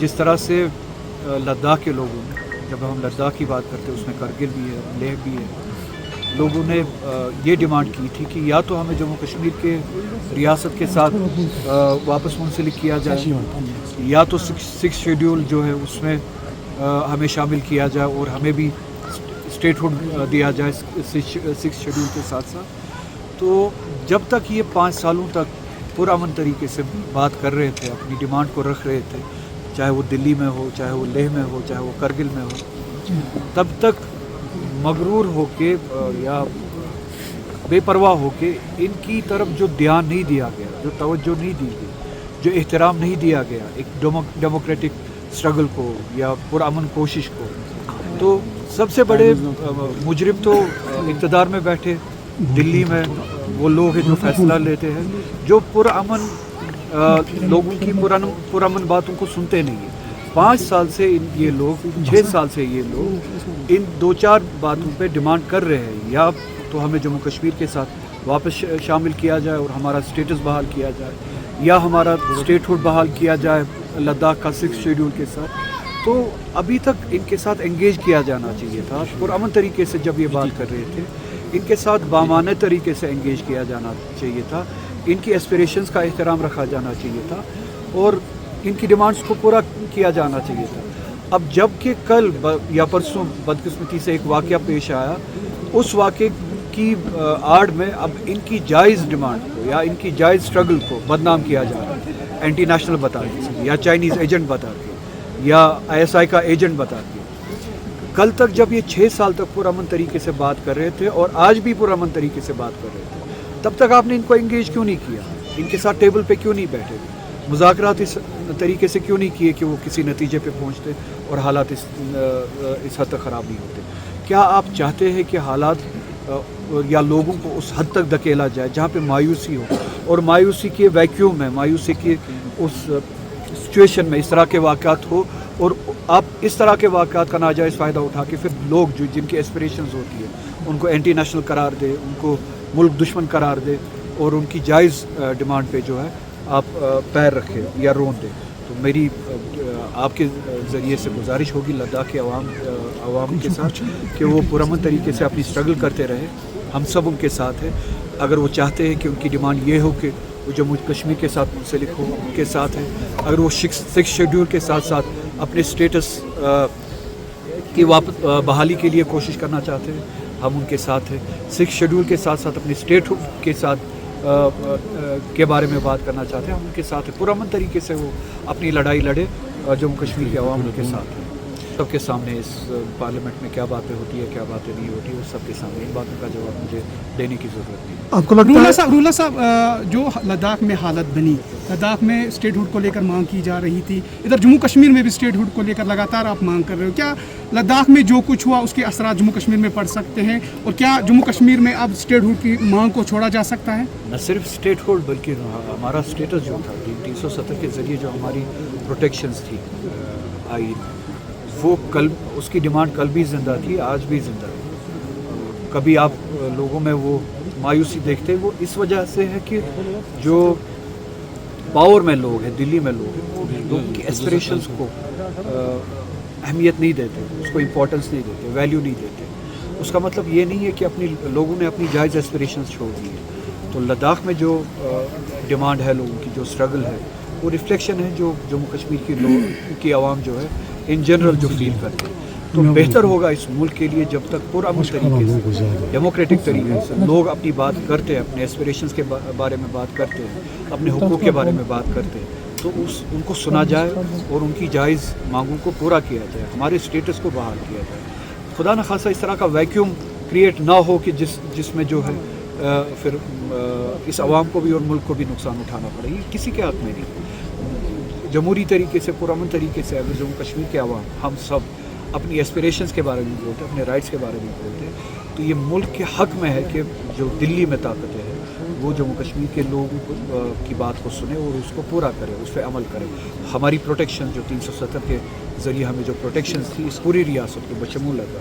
جس طرح سے لداخ کے لوگوں نے، جب ہم لداخ کی بات کرتے ہیں اس میں کرگل بھی ہے، لیہ بھی ہے، لوگوں نے یہ ڈیمانڈ کی تھی کہ یا تو ہمیں جموں کشمیر کے ریاست کے ساتھ واپس منسلک کیا جائے، یا تو سکس شیڈیول جو ہے اس میں ہمیں شامل کیا جائے اور ہمیں بھی اسٹیٹ ہوڈ دیا جائے سکس شیڈیول کے ساتھ ساتھ. تو جب تک یہ 5 سالوں تک پرامن طریقے سے بات کر رہے تھے، اپنی ڈیمانڈ کو رکھ رہے تھے، چاہے وہ دلی میں ہو، چاہے وہ لیہ میں ہو، چاہے وہ کرگل میں ہو، تب تک مغرور ہو کے یا بے پرواہ ہو کے ان کی طرف جو دھیان نہیں دیا گیا، جو توجہ نہیں دی گئی، جو احترام نہیں دیا گیا ایک ڈیموکریٹک اسٹرگل کو یا پرامن کوشش کو، تو سب سے بڑے مجرم تو اقتدار میں بیٹھے دلی میں وہ لوگ ہیں جو فیصلہ لیتے ہیں، جو پرامن لوگوں کی پرامن باتوں کو سنتے نہیں ہیں. 5 سال سے یہ لوگ، 6 سال سے یہ لوگ ان 2-4 باتوں پہ ڈیمانڈ کر رہے ہیں، یا تو ہمیں جموں کشمیر کے ساتھ واپس شامل کیا جائے اور ہمارا اسٹیٹس بحال کیا جائے، یا ہمارا اسٹیٹ ہوڈ بحال کیا جائے لداخ کا 6 شیڈیول کے ساتھ. تو ابھی تک ان کے ساتھ انگیج کیا جانا چاہیے تھا. پرامن طریقے سے جب یہ بات کر رہے تھے، ان کے ساتھ بامانہ طریقے سے انگیج کیا جانا چاہیے تھا، ان کی ایسپریشنز کا احترام رکھا جانا چاہیے تھا اور ان کی ڈیمانڈز کو پورا کیا جانا چاہیے تھا. اب جب کہ کل یا پرسوں بدقسمتی سے ایک واقعہ پیش آیا، اس واقعے کی آڑ میں اب ان کی جائز ڈیمانڈ کو یا ان کی جائز اسٹرگل کو بدنام کیا جا رہا ہے، اینٹی نیشنل بتا کے یا چائنیز ایجنٹ بتا کے یا ISI کا ایجنٹ بتا کے. کل تک جب یہ 6 سال تک پرامن طریقے سے بات کر رہے تھے اور آج بھی پرامن طریقے سے بات کر رہے تھے، تب تک آپ نے ان کو انگیج کیوں نہیں کیا؟ ان کے ساتھ ٹیبل پہ کیوں نہیں بیٹھے؟ مذاکرات اس طریقے سے کیوں نہیں کیے کہ وہ کسی نتیجے پہ پہنچتے اور حالات اس حد تک خراب نہیں ہوتے؟ کیا آپ چاہتے ہیں کہ حالات یا لوگوں کو اس حد تک دھکیلا جائے جہاں پہ مایوسی ہو، اور مایوسی کے ویکیوم میں، مایوسی کے اس سچویشن میں اس طرح کے واقعات ہو، اور آپ اس طرح کے واقعات کا ناجائز فائدہ اٹھا کے پھر لوگ جن کی ایسپریشنز ہوتی ہیں ان کو اینٹی نیشنل قرار دے، ان کو ملک دشمن قرار دے اور ان کی جائز ڈیمانڈ پہ جو ہے آپ پیر رکھیں یا رون دیں؟ تو میری آپ کے ذریعے سے گزارش ہوگی لداخ کے عوام کے ساتھ کہ وہ پرامن طریقے سے اپنی اسٹرگل کرتے رہے. ہم سب ان کے ساتھ ہیں. اگر وہ چاہتے ہیں کہ ان کی ڈیمانڈ یہ ہو کہ وہ جموں کشمیر کے ساتھ منسلک ہو، ان کے ساتھ ہیں. اگر وہ 6 شیڈیول کے ساتھ ساتھ اپنے اسٹیٹس کی بحالی کے لیے کوشش کرنا چاہتے ہیں، ہم ان کے ساتھ ہیں. 6 شیڈیول کے ساتھ ساتھ اپنے اسٹیٹ کے ساتھ کے بارے میں بات کرنا چاہتے ہیں، ہم ان کے ساتھ ہیں. پرامن طریقے سے وہ اپنی لڑائی لڑے. جموں کشمیر کے عوام ان کے ساتھ ہیں. سب کے سامنے اس پارلیمنٹ میں کیا باتیں ہوتی ہے، کیا باتیں نہیں ہوتی، اس سب کے سامنے ان باتوں کا جواب مجھے دینے کی ضرورت نہیں. آپ کو لگتا ہے رولہ صاحب جو لداخ میں حالت بنی، لداخ میں اسٹیٹ ہوڈ کو لے کر مانگ کی جا رہی تھی، ادھر جموں کشمیر میں بھی اسٹیٹ ہوڈ کو لے کر لگاتار آپ مانگ کر رہے ہو، کیا لداخ میں جو کچھ ہوا اس کے اثرات جموں کشمیر میں پڑ سکتے ہیں، اور کیا جموں کشمیر میں اب اسٹیٹ ہوڈ کی مانگ کو چھوڑا جا سکتا ہے؟ نہ صرف اسٹیٹ ہوڈ بلکہ ہمارا اسٹیٹس جو تھا 370 کے ذریعے جو ہماری پروٹیکشنز تھی آئی، وہ کل اس کی ڈیمانڈ کل بھی زندہ تھی، آج بھی زندہ ہے. کبھی آپ لوگوں میں وہ مایوسی دیکھتے، وہ اس وجہ سے ہے کہ جو پاور میں لوگ ہیں، دلی میں لوگ ہیں، لوگوں کی ایسپریشنز کو اہمیت نہیں دیتے، اس کو امپورٹنس نہیں دیتے، ویلیو نہیں دیتے. اس کا مطلب یہ نہیں ہے کہ لوگوں نے اپنی جائز ایسپریشنز چھوڑ دی ہے. تو لداخ میں جو ڈیمانڈ ہے لوگوں کی، جو اسٹرگل ہے، وہ ریفلیکشن ہے جو جموں کشمیر کی عوام جو ہے ان جنرل جو فیل کرتے ہیں. تو بہتر ہوگا اس ملک کے لیے جب تک پرامن طریقے سے، ڈیموکریٹک طریقے سے لوگ اپنی بات کرتے ہیں، اپنے ایسپریشنز کے بارے میں بات کرتے ہیں، اپنے حقوق کے بارے میں بات کرتے ہیں، تو ان کو سنا جائے اور ان کی جائز مانگوں کو پورا کیا جائے، ہمارے اسٹیٹس کو بحال کیا جائے. خدا نخواستہ اس طرح کا ویکیوم کریٹ نہ ہو کہ جس میں جو ہے پھر اس عوام کو بھی اور ملک کو بھی نقصان اٹھانا پڑے. یہ کسی کے حق میں نہیں. جمہوری طریقے سے، پرامن طریقے سے اگر جموں کشمیر کے عوام ہم سب اپنی ایسپریشنز کے بارے میں بولتے ہیں، اپنے رائٹس کے بارے میں بولتے ہیں، تو یہ ملک کے حق میں ہے کہ جو دلی میں طاقتیں ہیں وہ جموں کشمیر کے لوگوں کی بات کو سنے اور اس کو پورا کرے، اس پہ عمل کرے. ہماری پروٹیکشن جو 370 کے ذریعے ہمیں جو پروٹیکشنز تھی اس پوری ریاست کو بشمول لگا،